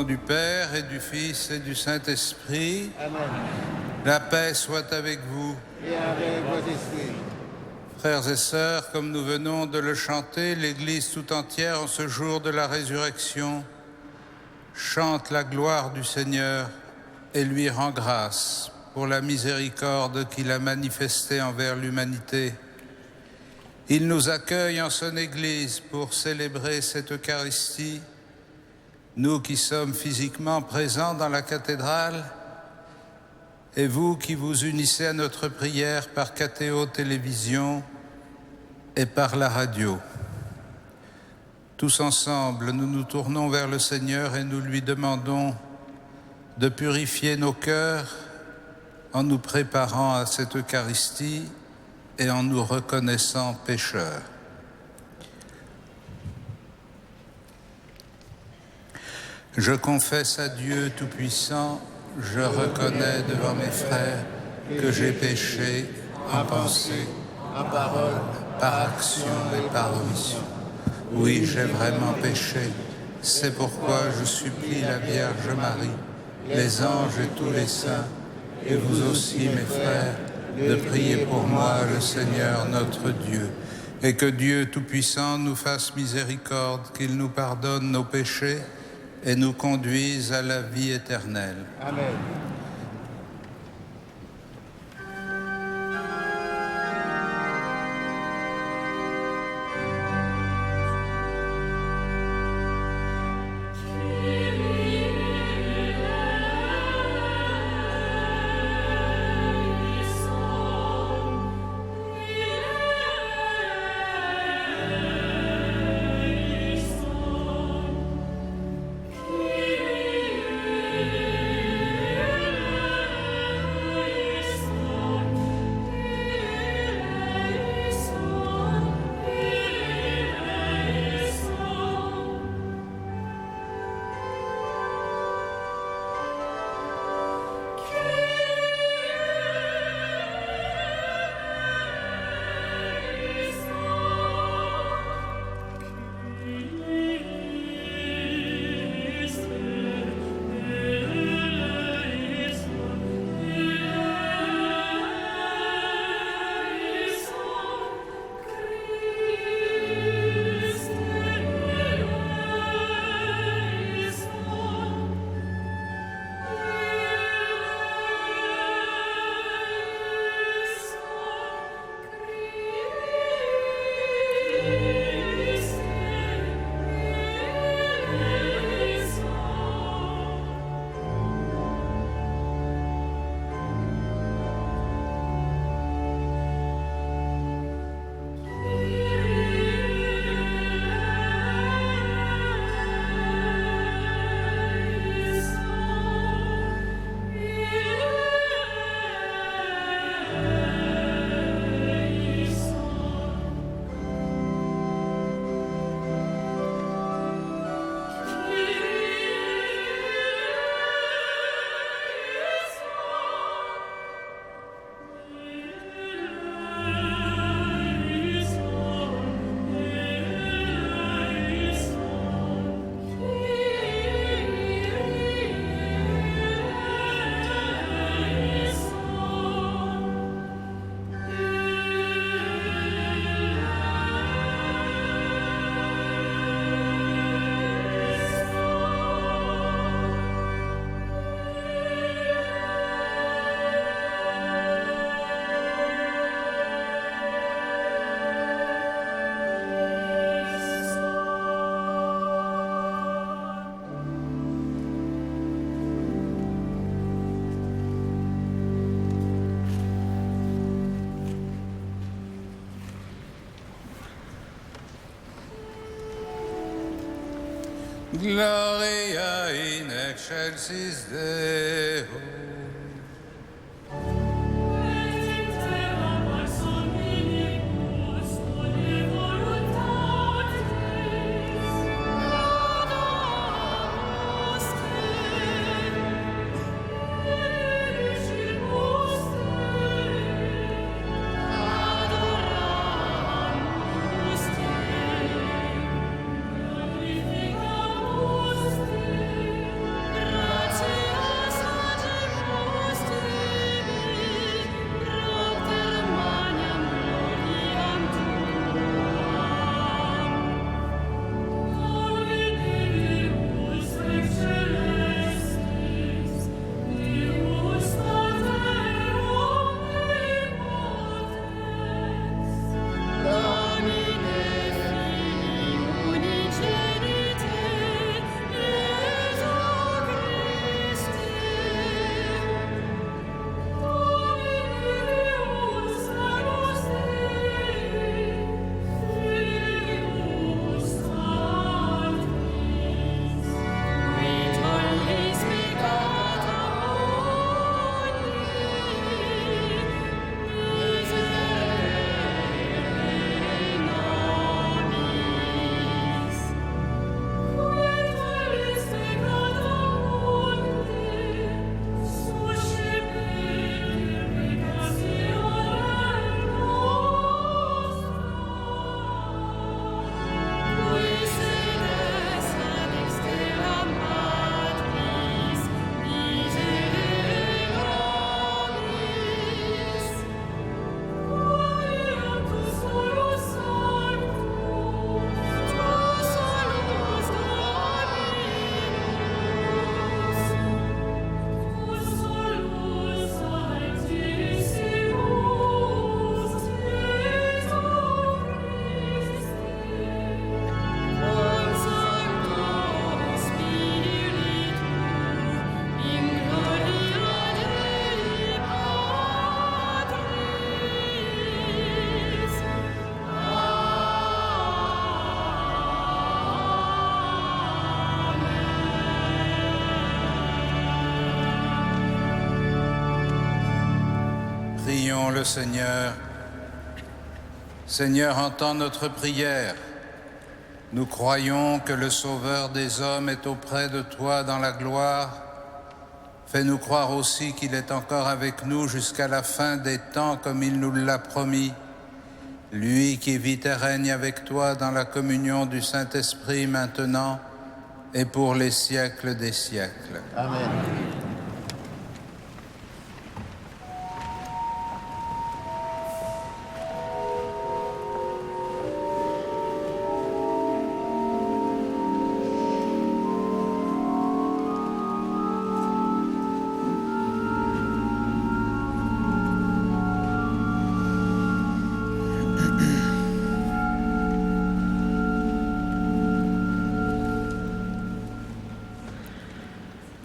du Père et du Fils et du Saint-Esprit. Amen. La paix soit avec vous. Et avec votre esprit. Frères et sœurs, comme nous venons de le chanter, l'Église tout entière en ce jour de la résurrection chante la gloire du Seigneur et lui rend grâce pour la miséricorde qu'il a manifestée envers l'humanité. Il nous accueille en son Église pour célébrer cette Eucharistie. Nous qui sommes physiquement présents dans la cathédrale, et vous qui vous unissez à notre prière par Catéo Télévision et par la radio. Tous ensemble, nous nous tournons vers le Seigneur et nous lui demandons de purifier nos cœurs en nous préparant à cette Eucharistie et en nous reconnaissant pécheurs. Je confesse à Dieu Tout-Puissant, je reconnais devant mes frères que j'ai péché en pensée, en parole, par action et par omission. Oui, j'ai vraiment péché. C'est pourquoi je supplie la Vierge Marie, les anges et tous les saints, et vous aussi, mes frères, de prier pour moi, le Seigneur notre Dieu, et que Dieu Tout-Puissant nous fasse miséricorde, qu'il nous pardonne nos péchés et nous conduise à la vie éternelle. Amen. Gloria in excelsis Deo. prions le Seigneur. Seigneur, entends notre prière. Nous croyons que le Sauveur des hommes est auprès de toi dans la gloire. Fais-nous croire aussi qu'il est encore avec nous jusqu'à la fin des temps comme il nous l'a promis. Lui qui vit et règne avec toi dans la communion du Saint-Esprit maintenant et pour les siècles des siècles. Amen.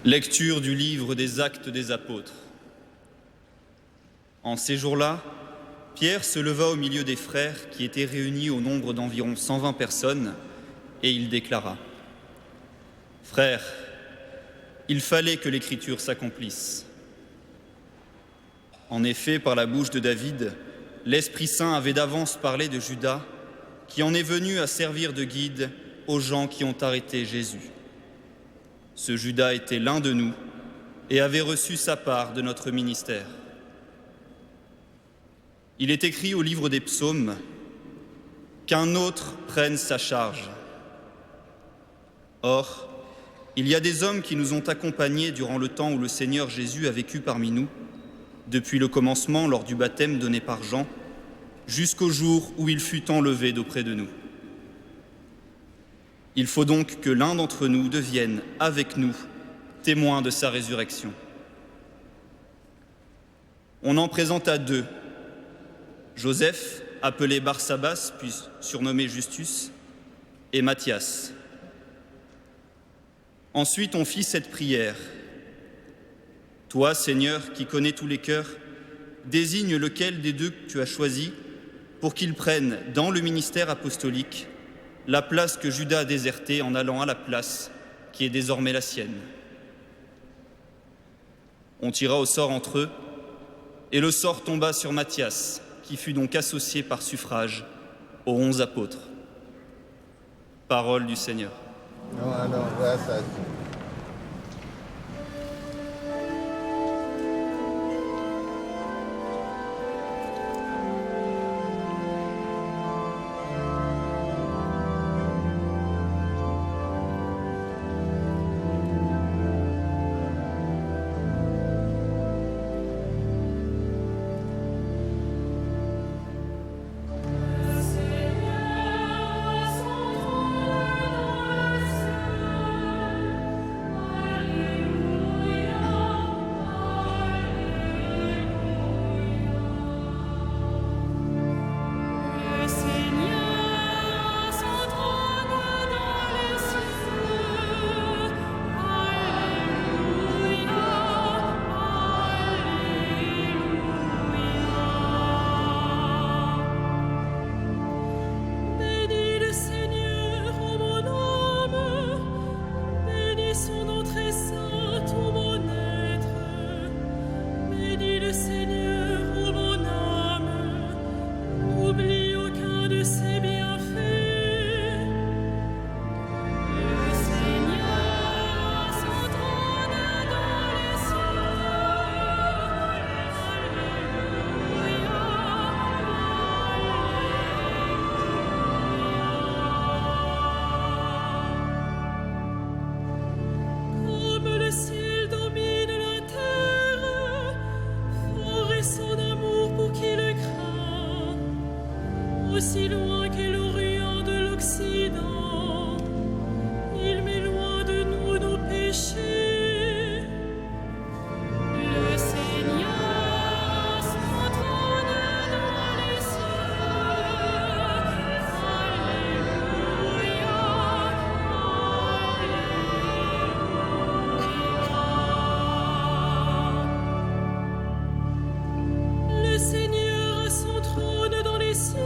Lecture du livre des Actes des Apôtres. En ces jours-là, Pierre se leva au milieu des frères qui étaient réunis au nombre d'environ 120 personnes et il déclara : « Frères, il fallait que l'Écriture s'accomplisse. En effet, par la bouche de David, l'Esprit Saint avait d'avance parlé de Judas, qui en est venu à servir de guide aux gens qui ont arrêté Jésus. Ce Judas était l'un de nous et avait reçu sa part de notre ministère. Il est écrit au livre des psaumes qu'un autre prenne sa charge. Or, il y a des hommes qui nous ont accompagnés durant le temps où le Seigneur Jésus a vécu parmi nous, depuis le commencement lors du baptême donné par Jean, jusqu'au jour où il fut enlevé d'auprès de nous. Il faut donc que l'un d'entre nous devienne, avec nous, témoin de sa résurrection. On en présenta 2, Joseph, appelé Barsabas, puis surnommé Justus, et Matthias. Ensuite, on fit cette prière. Toi, Seigneur, qui connais tous les cœurs, désigne lequel des 2 que tu as choisi pour qu'il prenne dans le ministère apostolique la place que Judas a désertée en allant à la place qui est désormais la sienne. On tira au sort entre eux, et le sort tomba sur Matthias, qui fut donc associé par suffrage aux 11 apôtres. Parole du Seigneur. Non, grâce à Dieu. Aussi loin qu'est l'Orient de l'Occident, il met loin de nous nos péchés. Le Seigneur son trône dans les cieux. Alléluia, Alléluia. Le Seigneur a son trône dans les cieux.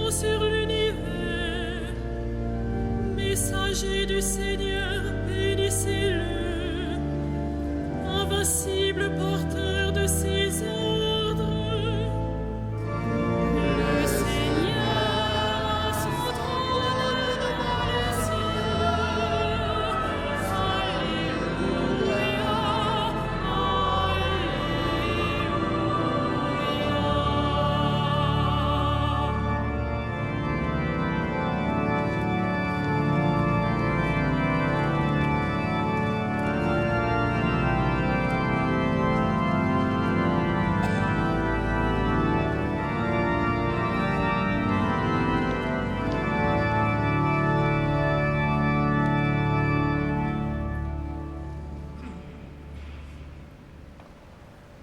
Sur l'univers, messager du Seigneur, bénissez-le, invincible porte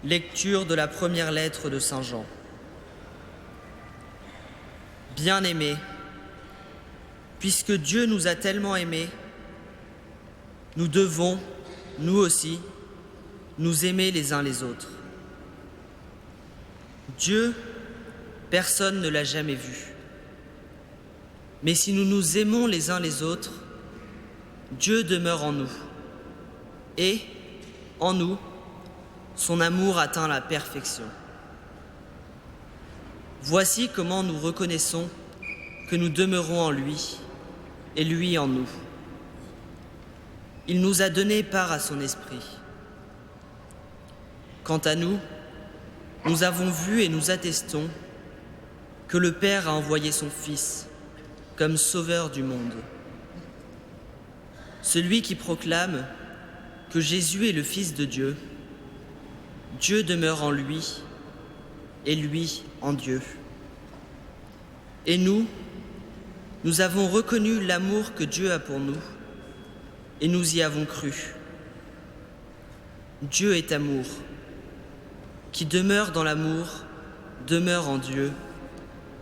Lecture de la première lettre de Saint Jean. Bien-aimés, puisque Dieu nous a tellement aimés, nous devons, nous aussi, nous aimer les uns les autres. Dieu, personne ne l'a jamais vu. Mais si nous nous aimons les uns les autres, Dieu demeure en nous. Et, en nous, son amour atteint la perfection. Voici comment nous reconnaissons que nous demeurons en lui et lui en nous. Il nous a donné part à son esprit. Quant à nous, nous avons vu et nous attestons que le Père a envoyé son Fils comme sauveur du monde. Celui qui proclame que Jésus est le Fils de Dieu, Dieu demeure en lui et lui en Dieu. Et nous avons reconnu l'amour que Dieu a pour nous et nous y avons cru. Dieu est amour. Qui demeure dans l'amour demeure en Dieu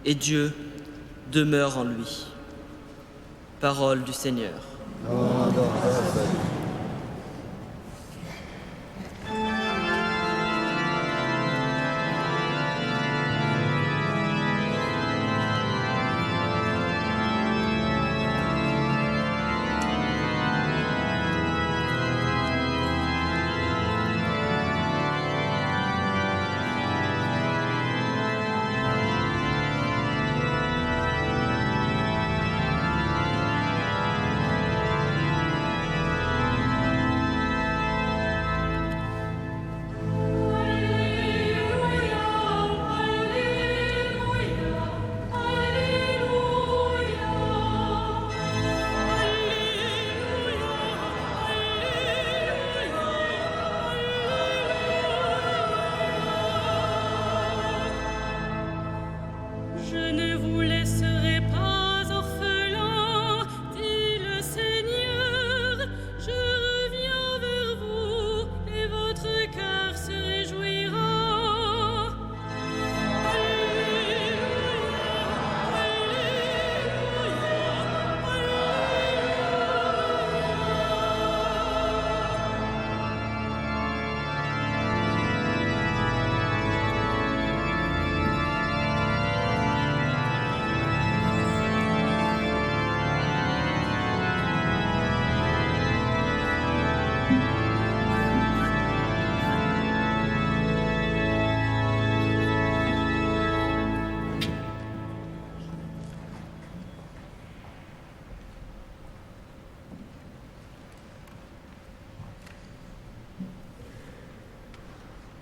et Dieu demeure en lui. Parole du Seigneur.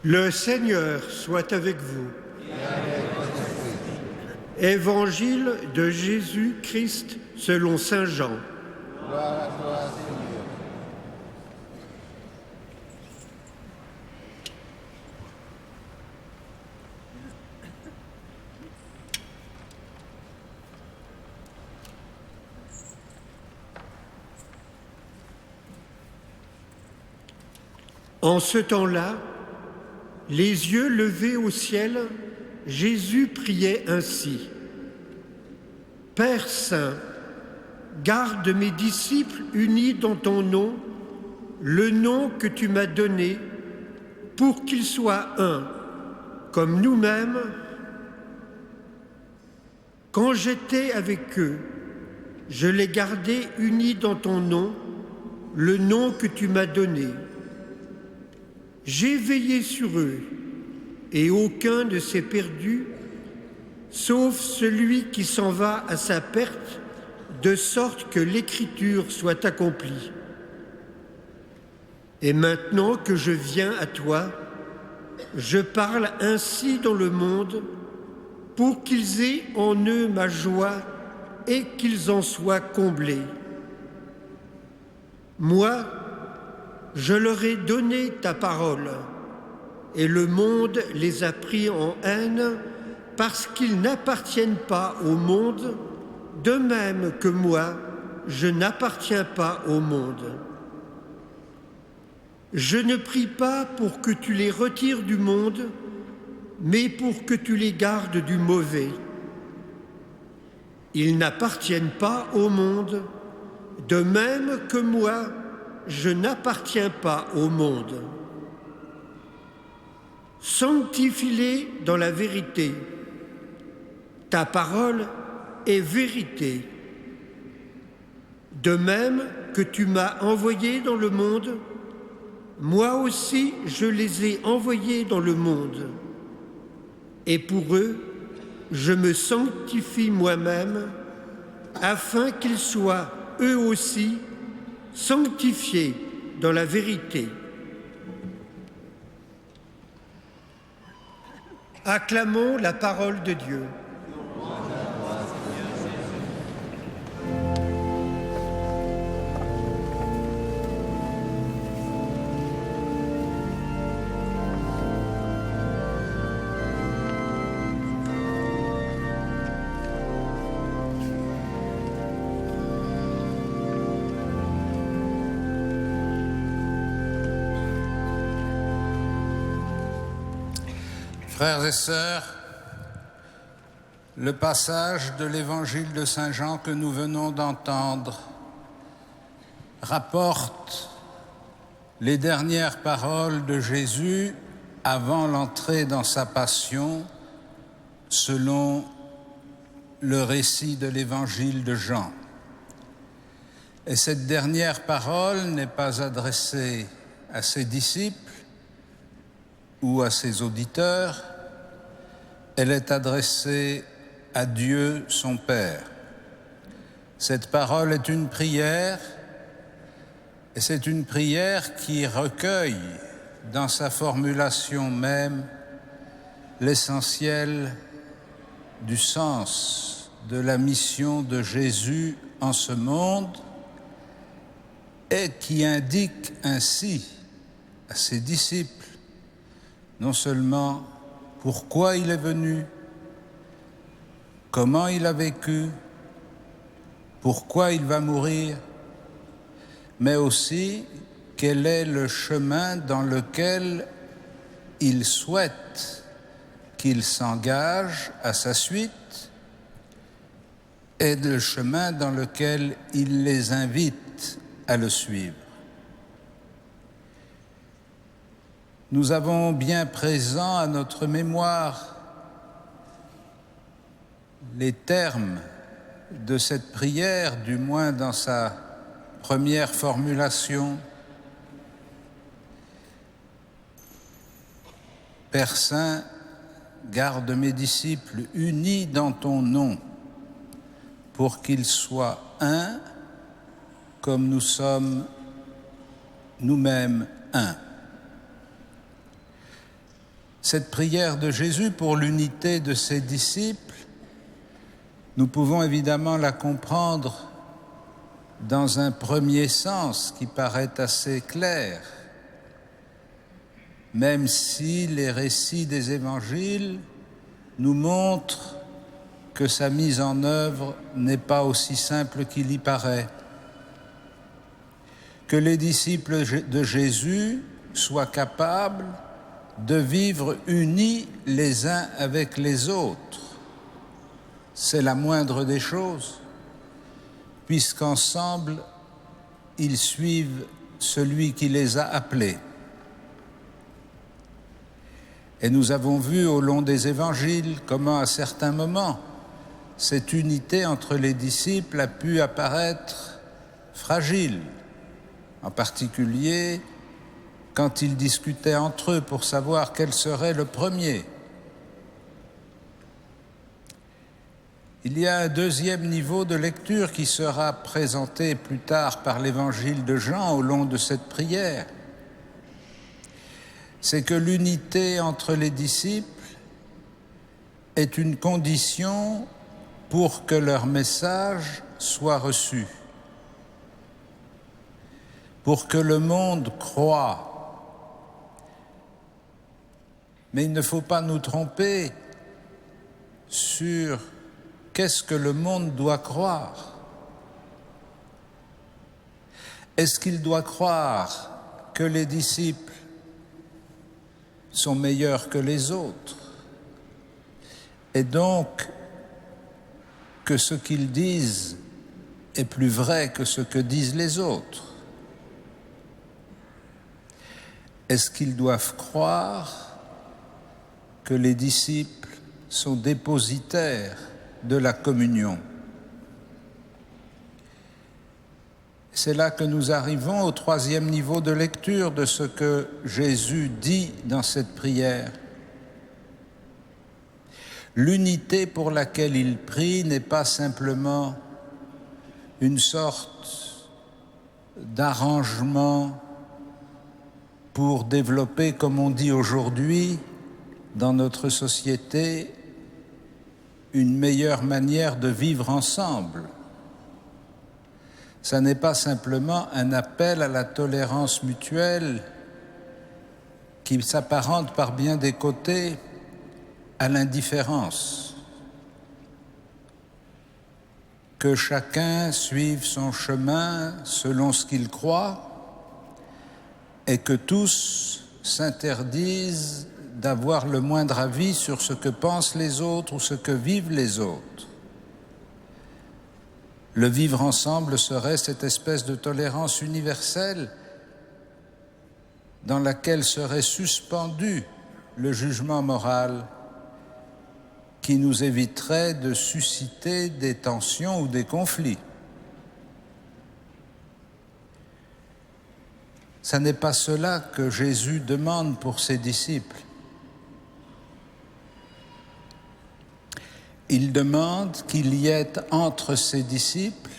Le Seigneur soit avec vous. Évangile de Jésus-Christ selon saint Jean. Gloire à toi, Seigneur. En ce temps-là, les yeux levés au ciel, Jésus priait ainsi. Père saint, garde mes disciples unis dans ton nom, le nom que tu m'as donné, pour qu'ils soient un, comme nous-mêmes. Quand j'étais avec eux, je les gardais unis dans ton nom, le nom que tu m'as donné. J'ai veillé sur eux, et aucun ne s'est perdu, sauf celui qui s'en va à sa perte, de sorte que l'Écriture soit accomplie. Et maintenant que je viens à toi, je parle ainsi dans le monde, pour qu'ils aient en eux ma joie et qu'ils en soient comblés. Moi, je leur ai donné ta parole, et le monde les a pris en haine parce qu'ils n'appartiennent pas au monde, de même que moi, je n'appartiens pas au monde. Je ne prie pas pour que tu les retires du monde, mais pour que tu les gardes du mauvais. Ils n'appartiennent pas au monde, de même que moi, je n'appartiens pas au monde. Sanctifie-les dans la vérité. Ta parole est vérité. De même que tu m'as envoyé dans le monde, moi aussi je les ai envoyés dans le monde. Et pour eux, je me sanctifie moi-même, afin qu'ils soient eux aussi sanctifiés dans la vérité. Acclamons la parole de Dieu. Frères et sœurs, le passage de l'évangile de Saint Jean que nous venons d'entendre rapporte les dernières paroles de Jésus avant l'entrée dans sa passion, selon le récit de l'évangile de Jean. Et cette dernière parole n'est pas adressée à ses disciples ou à ses auditeurs, elle est adressée à Dieu son Père. Cette parole est une prière, et c'est une prière qui recueille dans sa formulation même l'essentiel du sens de la mission de Jésus en ce monde et qui indique ainsi à ses disciples non seulement pourquoi il est venu, comment il a vécu, pourquoi il va mourir, mais aussi quel est le chemin dans lequel il souhaite qu'ils s'engagent à sa suite et le chemin dans lequel il les invite à le suivre. Nous avons bien présent à notre mémoire les termes de cette prière, du moins dans sa première formulation. Père Saint, garde mes disciples unis dans ton nom, pour qu'ils soient un, comme nous sommes nous-mêmes un. Cette prière de Jésus pour l'unité de ses disciples, nous pouvons évidemment la comprendre dans un premier sens qui paraît assez clair, même si les récits des évangiles nous montrent que sa mise en œuvre n'est pas aussi simple qu'il y paraît. Que les disciples de Jésus soient capables de vivre unis les uns avec les autres. C'est la moindre des choses, puisqu'ensemble, ils suivent celui qui les a appelés. Et nous avons vu au long des évangiles comment, à certains moments, cette unité entre les disciples a pu apparaître fragile, en particulier quand ils discutaient entre eux pour savoir quel serait le premier. Il y a un deuxième niveau de lecture qui sera présenté plus tard par l'évangile de Jean au long de cette prière. C'est que l'unité entre les disciples est une condition pour que leur message soit reçu, pour que le monde croie. Mais il ne faut pas nous tromper sur qu'est-ce que le monde doit croire. Est-ce qu'il doit croire que les disciples sont meilleurs que les autres, et donc que ce qu'ils disent est plus vrai que ce que disent les autres? Est-ce qu'ils doivent croire que les disciples sont dépositaires de la communion? C'est là que nous arrivons au troisième niveau de lecture de ce que Jésus dit dans cette prière. L'unité pour laquelle il prie n'est pas simplement une sorte d'arrangement pour développer, comme on dit aujourd'hui, dans notre société, une meilleure manière de vivre ensemble. Ça n'est pas simplement un appel à la tolérance mutuelle qui s'apparente par bien des côtés à l'indifférence. Que chacun suive son chemin selon ce qu'il croit et que tous s'interdisent d'avoir le moindre avis sur ce que pensent les autres ou ce que vivent les autres. Le vivre ensemble serait cette espèce de tolérance universelle dans laquelle serait suspendu le jugement moral qui nous éviterait de susciter des tensions ou des conflits. Ce n'est pas cela que Jésus demande pour ses disciples. Il demande qu'il y ait entre ses disciples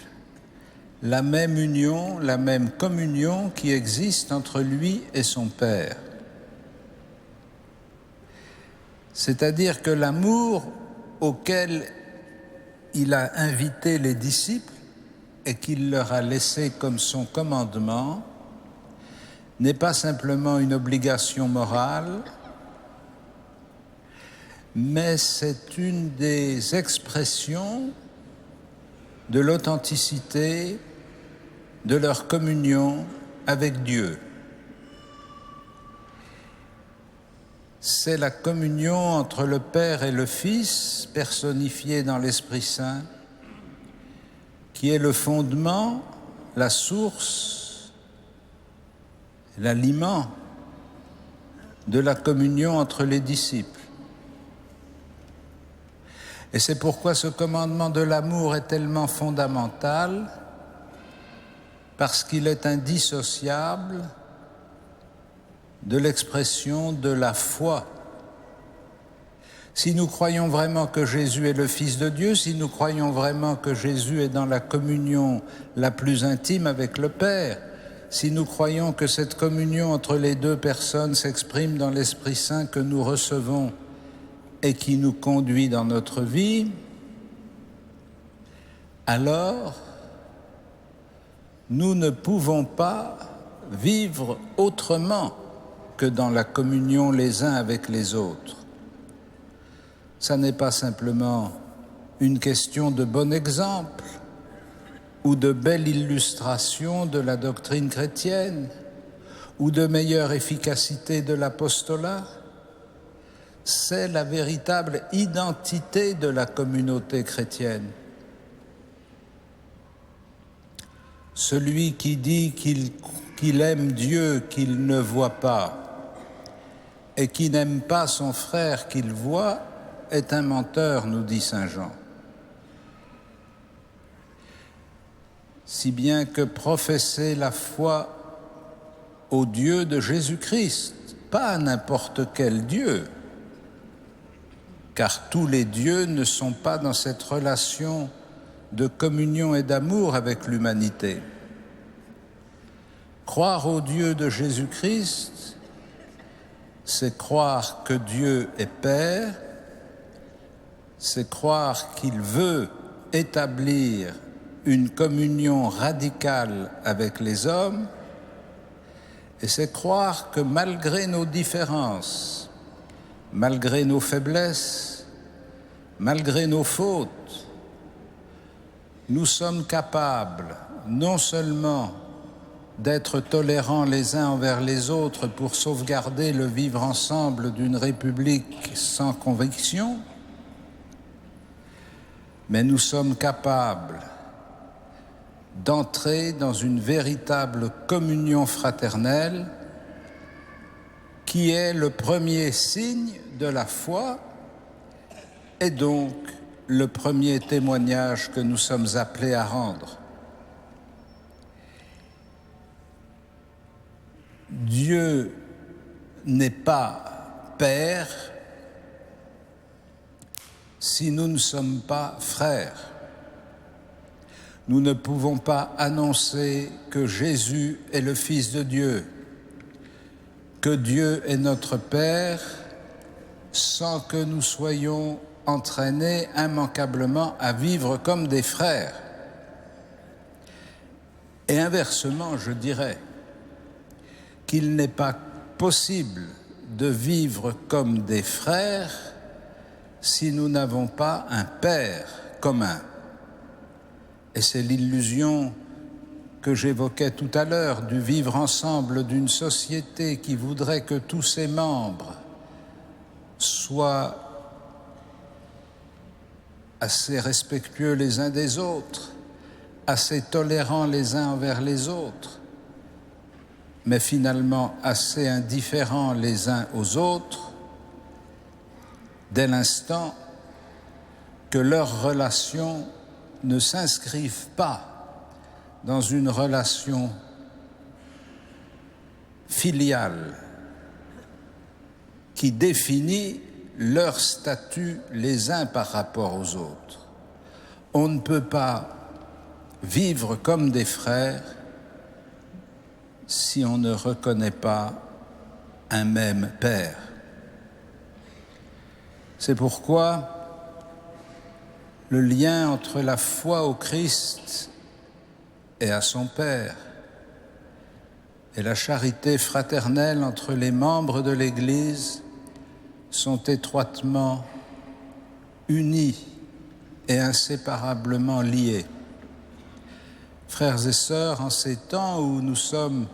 la même union, la même communion qui existe entre lui et son Père. C'est-à-dire que l'amour auquel il a invité les disciples et qu'il leur a laissé comme son commandement n'est pas simplement une obligation morale, mais c'est une des expressions de l'authenticité de leur communion avec Dieu. C'est la communion entre le Père et le Fils, personnifiée dans l'Esprit Saint, qui est le fondement, la source, l'aliment de la communion entre les disciples. Et c'est pourquoi ce commandement de l'amour est tellement fondamental, parce qu'il est indissociable de l'expression de la foi. Si nous croyons vraiment que Jésus est le Fils de Dieu, si nous croyons vraiment que Jésus est dans la communion la plus intime avec le Père, si nous croyons que cette communion entre les deux personnes s'exprime dans l'Esprit Saint que nous recevons et qui nous conduit dans notre vie, alors nous ne pouvons pas vivre autrement que dans la communion les uns avec les autres. Ça n'est pas simplement une question de bon exemple ou de belle illustration de la doctrine chrétienne ou de meilleure efficacité de l'apostolat. C'est la véritable identité de la communauté chrétienne. Celui qui dit qu'il aime Dieu qu'il ne voit pas et qui n'aime pas son frère qu'il voit est un menteur, nous dit saint Jean. Si bien que professer la foi au Dieu de Jésus-Christ, pas à n'importe quel Dieu, car tous les dieux ne sont pas dans cette relation de communion et d'amour avec l'humanité. Croire au Dieu de Jésus-Christ, c'est croire que Dieu est Père, c'est croire qu'il veut établir une communion radicale avec les hommes, et c'est croire que malgré nos différences, malgré nos faiblesses, malgré nos fautes, nous sommes capables non seulement d'être tolérants les uns envers les autres pour sauvegarder le vivre ensemble d'une république sans conviction, mais nous sommes capables d'entrer dans une véritable communion fraternelle qui est le premier signe de la foi et donc le premier témoignage que nous sommes appelés à rendre. Dieu n'est pas Père si nous ne sommes pas frères. Nous ne pouvons pas annoncer que Jésus est le Fils de Dieu, que Dieu est notre Père, sans que nous soyons entraînés immanquablement à vivre comme des frères. Et inversement, je dirais qu'il n'est pas possible de vivre comme des frères si nous n'avons pas un Père commun. Et c'est l'illusion que j'évoquais tout à l'heure du vivre ensemble d'une société qui voudrait que tous ses membres soient assez respectueux les uns des autres, assez tolérants les uns envers les autres, mais finalement assez indifférents les uns aux autres, dès l'instant que leurs relations ne s'inscrivent pas dans une relation filiale qui définit leur statut les uns par rapport aux autres. On ne peut pas vivre comme des frères si on ne reconnaît pas un même Père. C'est pourquoi le lien entre la foi au Christ et à son Père et la charité fraternelle entre les membres de l'Église sont étroitement unis et inséparablement liés. Frères et sœurs, en ces temps où nous sommes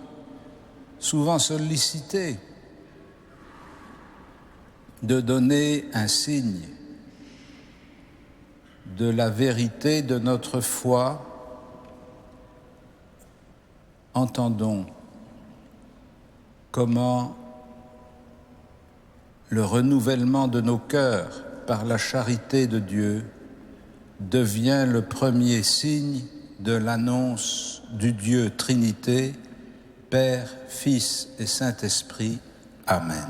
souvent sollicités de donner un signe de la vérité de notre foi, entendons comment le renouvellement de nos cœurs par la charité de Dieu devient le premier signe de l'annonce du Dieu Trinité, Père, Fils et Saint-Esprit. Amen.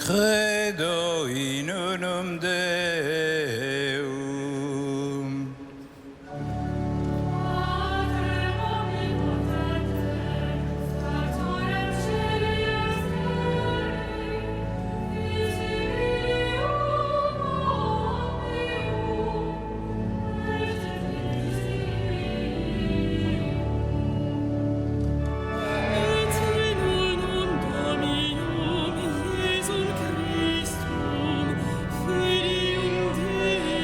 Credo in unum Deum. Filium Dei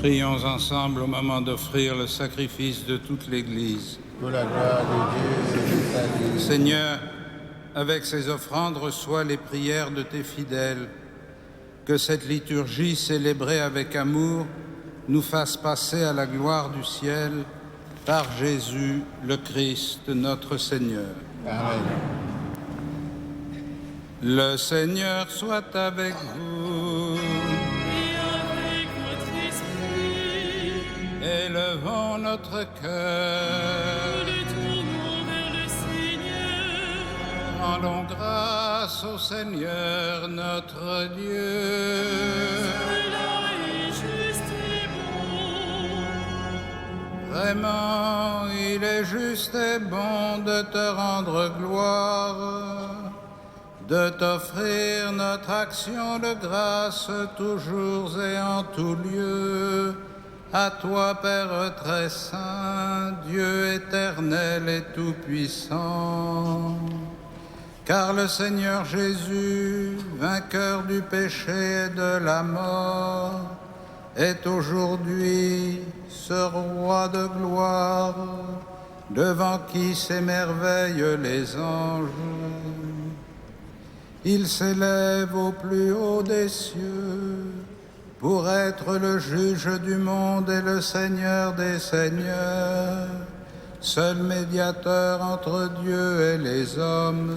Prions ensemble au moment d'offrir le sacrifice de toute l'Église. Pour la gloire de Dieu et du salut. Seigneur, avec ces offrandes, reçois les prières de tes fidèles. Que cette liturgie célébrée avec amour nous fasse passer à la gloire du ciel par Jésus le Christ, notre Seigneur. Amen. Le Seigneur soit avec vous. Et avec votre esprit, Élevons notre cœur. nous le tournons vers le Seigneur. Rendons grâce au Seigneur notre Dieu. Cela est juste et bon. Vraiment, il est juste et bon de te rendre gloire, de t'offrir notre action de grâce toujours et en tout lieu. À toi, Père très saint, Dieu éternel et tout-puissant. Car le Seigneur Jésus, vainqueur du péché et de la mort, est aujourd'hui ce roi de gloire, devant qui s'émerveillent les anges. Il s'élève au plus haut des cieux pour être le juge du monde et le Seigneur des seigneurs, seul médiateur entre Dieu et les hommes.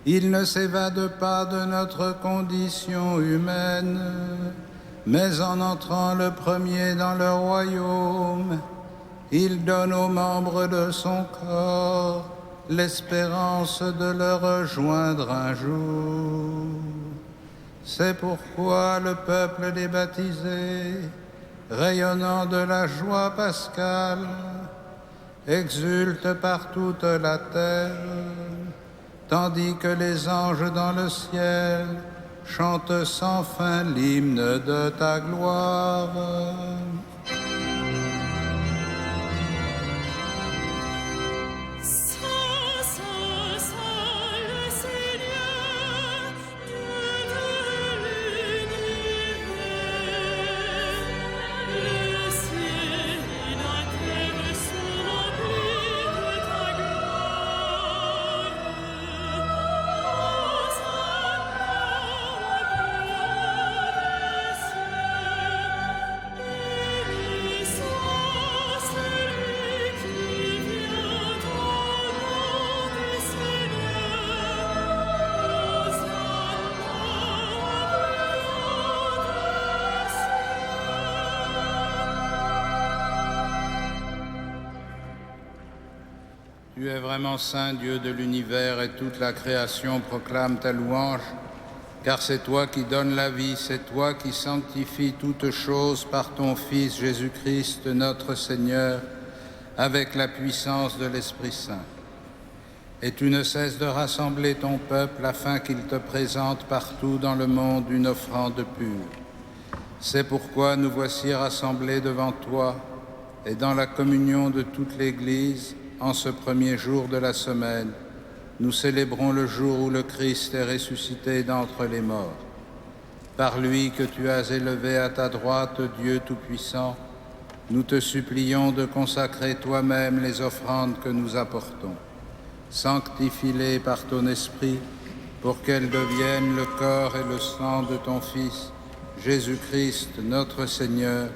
Il ne s'évade pas de notre condition humaine, mais en entrant le premier dans le royaume, il donne aux membres de son corps l'espérance de le rejoindre un jour. C'est pourquoi le peuple des baptisés, rayonnant de la joie pascale, exulte par toute la terre, tandis que les anges dans le ciel chantent sans fin l'hymne de ta gloire. Saint, Saint, Saint, le Seigneur, Dieu de l'univers. Le ciel et la terre sont remplis de ta gloire. Hosanna Tu es vraiment saint, Dieu de l'univers, et toute la création proclame ta louange, car c'est toi qui donnes la vie, c'est toi qui sanctifies toutes choses par ton Fils Jésus-Christ, notre Seigneur, avec la puissance de l'Esprit Saint. Et tu ne cesses de rassembler ton peuple afin qu'il te présente partout dans le monde une offrande pure. C'est pourquoi nous voici rassemblés devant toi et dans la communion de toute l'Église, en ce premier jour de la semaine, nous célébrons le jour où le Christ est ressuscité d'entre les morts. Par lui que tu as élevé à ta droite, Dieu Tout-Puissant, nous te supplions de consacrer toi-même les offrandes que nous apportons. Sanctifie-les par ton Esprit, pour qu'elles deviennent le corps et le sang de ton Fils, Jésus-Christ, notre Seigneur,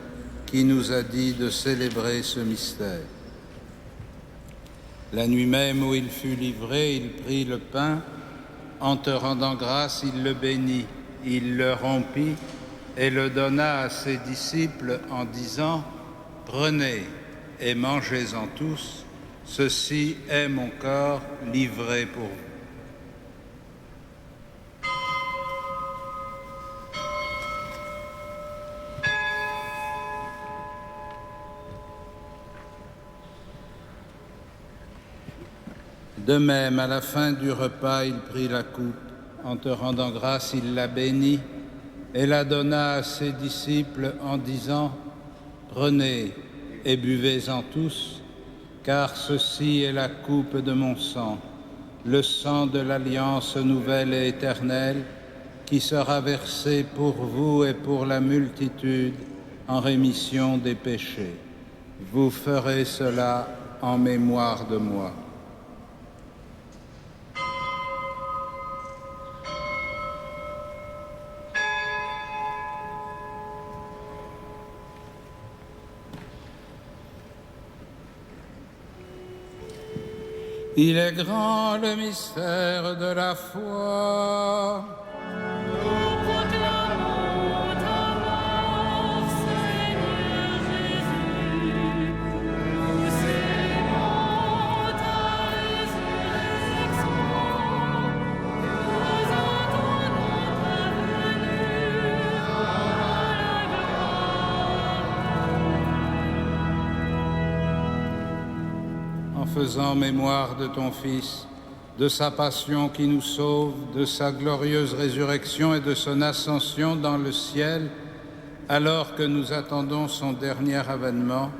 qui nous a dit de célébrer ce mystère. La nuit même où il fut livré, il prit le pain. En te rendant grâce, il le bénit, il le rompit et le donna à ses disciples en disant : « Prenez et mangez-en tous, ceci est mon corps livré pour vous. » De même, à la fin du repas, il prit la coupe. En te rendant grâce, il la bénit et la donna à ses disciples en disant : « Prenez et buvez-en tous, car ceci est la coupe de mon sang, le sang de l'alliance nouvelle et éternelle, qui sera versé pour vous et pour la multitude en rémission des péchés. Vous ferez cela en mémoire de moi. Il est grand le mystère de la foi. Nous proclamons ta mort, Seigneur Jésus. Nous célébrons ta résurrection. Nous attendons ta venue dans la gloire. En faisant mémoire de ton Fils, de sa passion qui nous sauve, de sa glorieuse résurrection et de son ascension dans le ciel, alors que nous attendons son dernier avènement,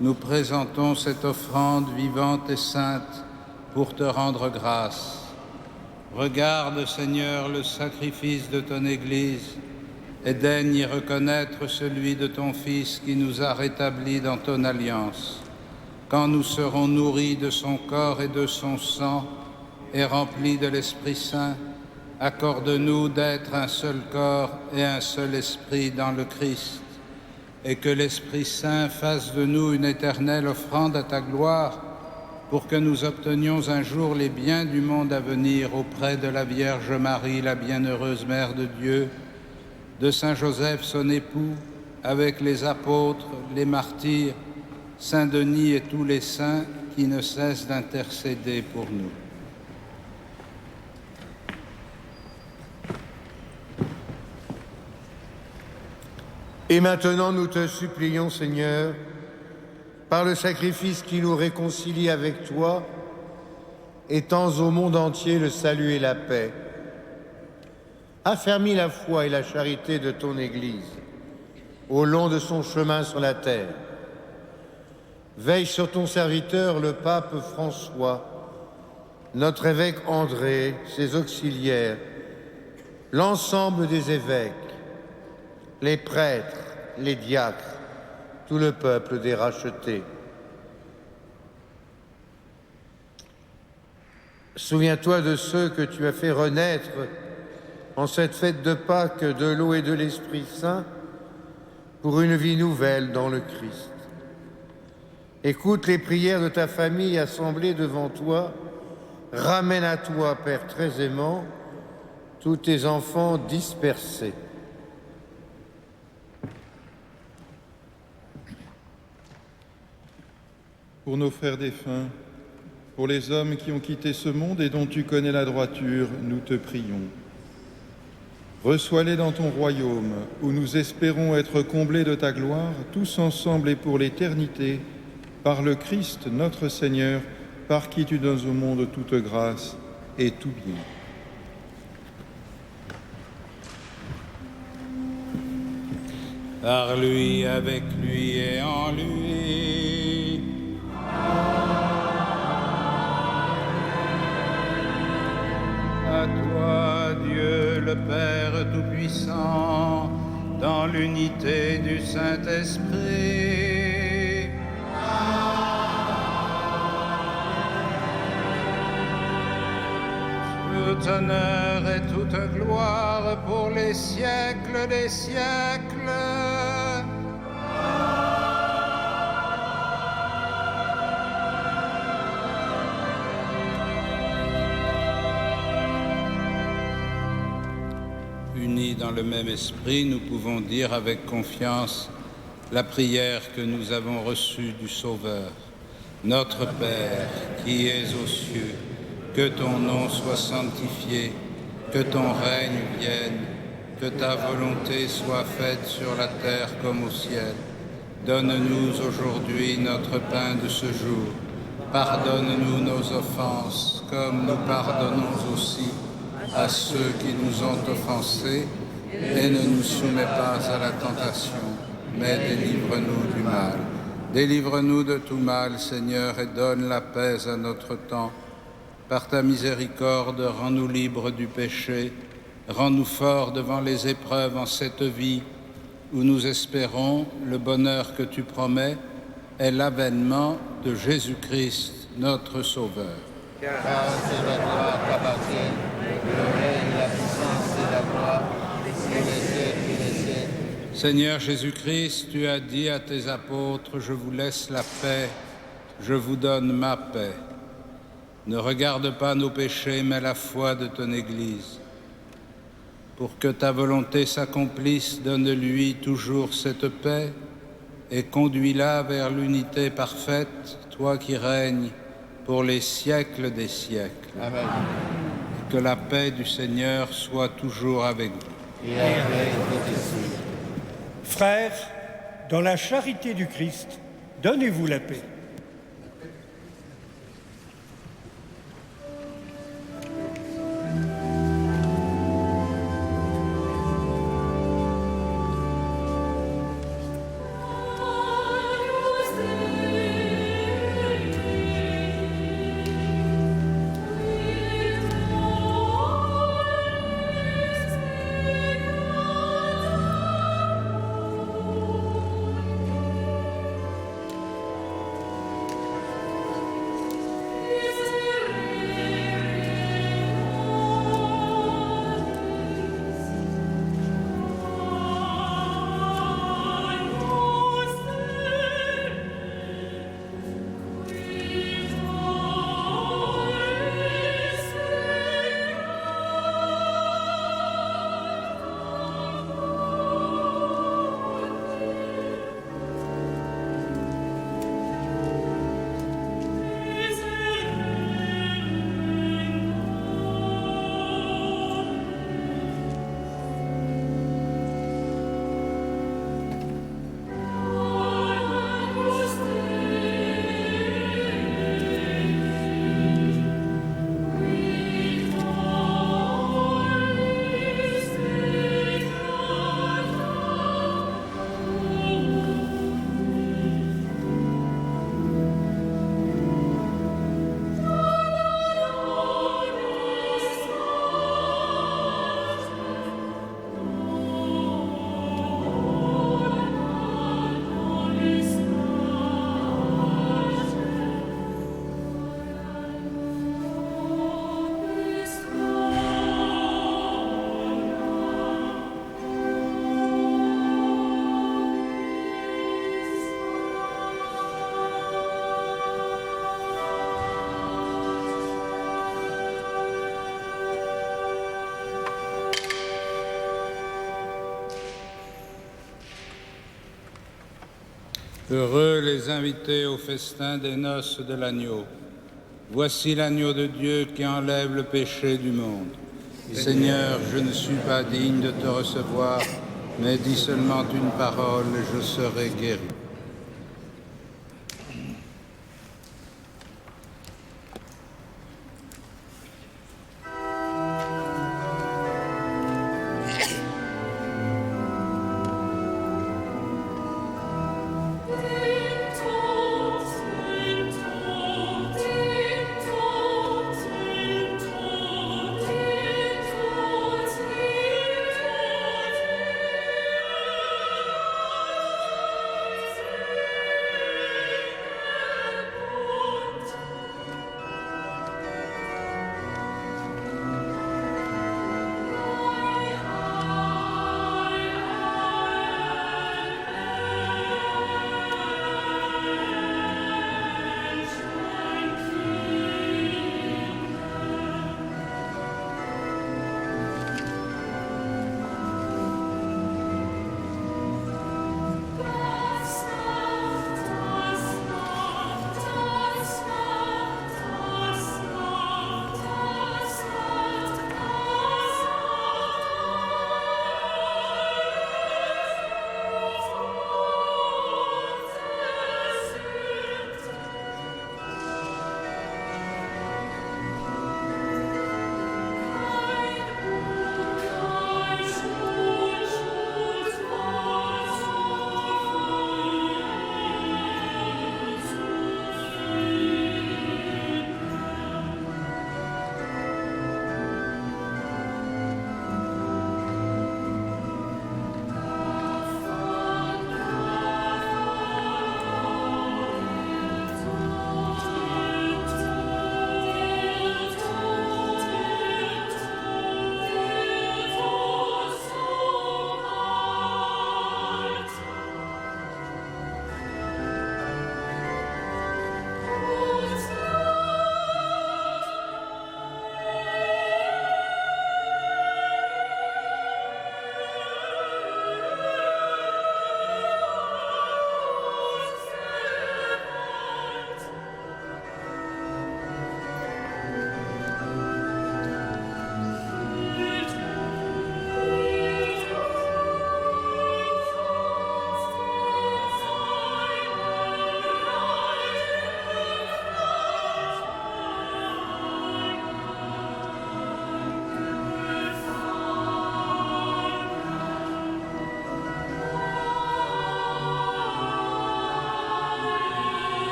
nous présentons cette offrande vivante et sainte pour te rendre grâce. Regarde, Seigneur, le sacrifice de ton Église et daigne y reconnaître celui de ton Fils qui nous a rétablis dans ton alliance. Quand nous serons nourris de son corps et de son sang et remplis de l'Esprit Saint, accorde-nous d'être un seul corps et un seul esprit dans le Christ, et que l'Esprit Saint fasse de nous une éternelle offrande à ta gloire, pour que nous obtenions un jour les biens du monde à venir auprès de la Vierge Marie, la bienheureuse Mère de Dieu, de Saint Joseph, son époux, avec les apôtres, les martyrs, Saint Denis et tous les saints qui ne cessent d'intercéder pour nous. Et maintenant, nous te supplions, Seigneur, par le sacrifice qui nous réconcilie avec toi, étends au monde entier le salut et la paix. Affermis la foi et la charité de ton Église au long de son chemin sur la terre. Veille sur ton serviteur, le pape François, notre évêque André, ses auxiliaires, l'ensemble des évêques, les prêtres, les diacres, tout le peuple des rachetés. Souviens-toi de ceux que tu as fait renaître en cette fête de Pâques de l'eau et de l'Esprit Saint pour une vie nouvelle dans le Christ. Écoute les prières de ta famille assemblée devant toi. Ramène à toi, Père très aimant, tous tes enfants dispersés. Pour nos frères défunts, pour les hommes qui ont quitté ce monde et dont tu connais la droiture, nous te prions. Reçois-les dans ton royaume, où nous espérons être comblés de ta gloire, tous ensemble et pour l'éternité, par le Christ notre Seigneur, par qui tu donnes au monde toute grâce et tout bien. Par lui, avec lui et en lui. À toi, Dieu le Père Tout-Puissant, dans l'unité du Saint-Esprit. Tout honneur et toute gloire pour les siècles des siècles. Unis dans le même esprit, nous pouvons dire avec confiance la prière que nous avons reçue du Sauveur. Notre Père, qui es aux cieux, que ton nom soit sanctifié, que ton règne vienne, que ta volonté soit faite sur la terre comme au ciel. Donne-nous aujourd'hui notre pain de ce jour. Pardonne-nous nos offenses, comme nous pardonnons aussi à ceux qui nous ont offensés, et ne nous soumets pas à la tentation, mais délivre-nous du mal. Délivre-nous de tout mal, Seigneur, et donne la paix à notre temps. Par ta miséricorde, rends-nous libres du péché, Rends-nous forts devant les épreuves en cette vie où nous espérons le bonheur que tu promets est l'avènement de Jésus-Christ, notre Sauveur. Car c'est la gloire t'appartient, le règne, la puissance et la gloire, pour les siècles et les siècles. Seigneur Jésus-Christ, tu as dit à tes apôtres, je vous laisse la paix, je vous donne ma paix. Ne regarde pas nos péchés, mais la foi de ton Église. Pour que ta volonté s'accomplisse, donne-lui toujours cette paix et conduis-la vers l'unité parfaite, toi qui règnes pour les siècles des siècles. Amen. Que la paix du Seigneur soit toujours avec vous. Et avec votre esprit. Frères, dans la charité du Christ, donnez-vous la paix. Heureux les invités au festin des noces de l'agneau. Voici l'agneau de Dieu qui enlève le péché du monde. Seigneur, je ne suis pas digne de te recevoir, mais dis seulement une parole et je serai guéri.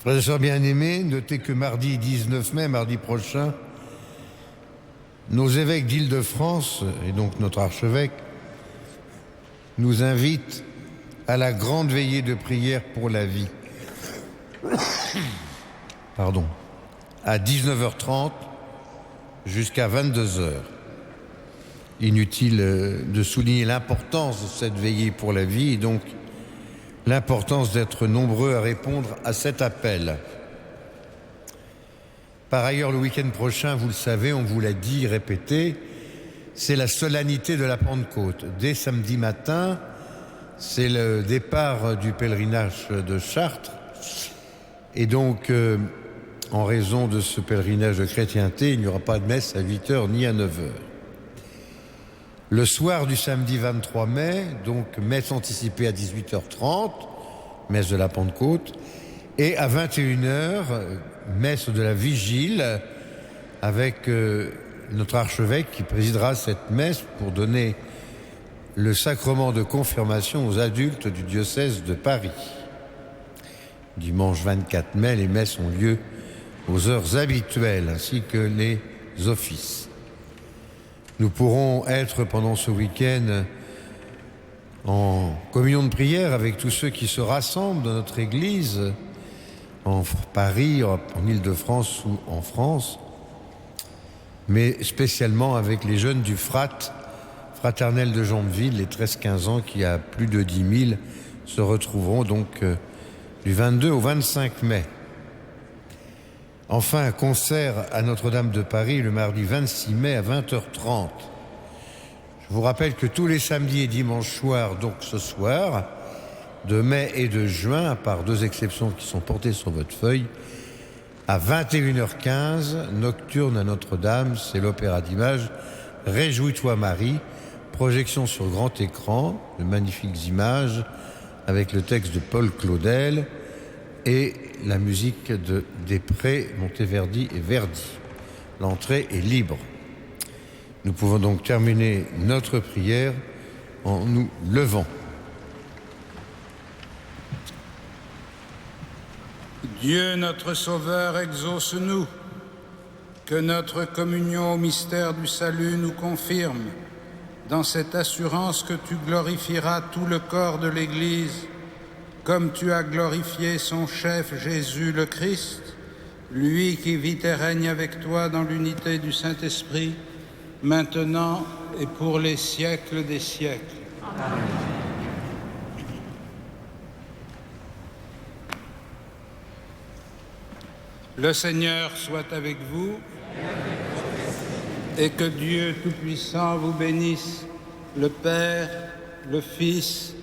Frères et sœurs bien-aimés, notez que mardi 19 mai, mardi prochain, nos évêques d'Île-de-France, et donc notre archevêque, nous invitent à la grande veillée de prière pour la vie. Pardon. À 19h30 jusqu'à 22h. Inutile de souligner l'importance de cette veillée pour la vie et donc l'importance d'être nombreux à répondre à cet appel. Par ailleurs, le week-end prochain, vous le savez, on vous l'a dit, répété, c'est la solennité de la Pentecôte. Dès samedi matin, c'est le départ du pèlerinage de Chartres. Et donc, en raison de ce pèlerinage de chrétienté, il n'y aura pas de messe à 8h ni à 9h. Le soir du samedi 23 mai, donc messe anticipée à 18h30, messe de la Pentecôte, et à 21h, messe de la Vigile, avec notre archevêque qui présidera cette messe pour donner le sacrement de confirmation aux adultes du diocèse de Paris. Dimanche 24 mai, les messes ont lieu aux heures habituelles, ainsi que les offices. Nous pourrons être pendant ce week-end en communion de prière avec tous ceux qui se rassemblent dans notre Église, en Paris, en Île-de-France ou en France, mais spécialement avec les jeunes du fraternel de Jambeville, les 13-15 ans qui, à plus de 10 000, se retrouveront donc du 22 au 25 mai. Enfin, un concert à Notre-Dame de Paris le mardi 26 mai à 20h30. Je vous rappelle que tous les samedis et dimanches soirs, donc ce soir, de mai et de juin, à part 2 exceptions qui sont portées sur votre feuille, à 21h15, nocturne à Notre-Dame, c'est l'opéra d'images Réjouis-toi Marie, projection sur grand écran, de magnifiques images avec le texte de Paul Claudel et la musique de Després, Monteverdi et Verdi. L'entrée est libre. Nous pouvons donc terminer notre prière en nous levant. Dieu notre Sauveur, exauce-nous, que notre communion au mystère du salut nous confirme dans cette assurance que tu glorifieras tout le corps de l'Église, comme tu as glorifié son chef Jésus le Christ, lui qui vit et règne avec toi dans l'unité du Saint-Esprit, maintenant et pour les siècles des siècles. Amen. Le Seigneur soit avec vous et que Dieu Tout-Puissant vous bénisse, le Père, le Fils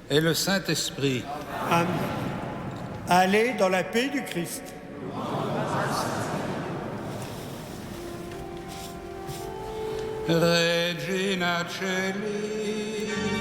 et le Saint-Esprit. Amen. Allez dans la paix du Christ. Regina Coeli.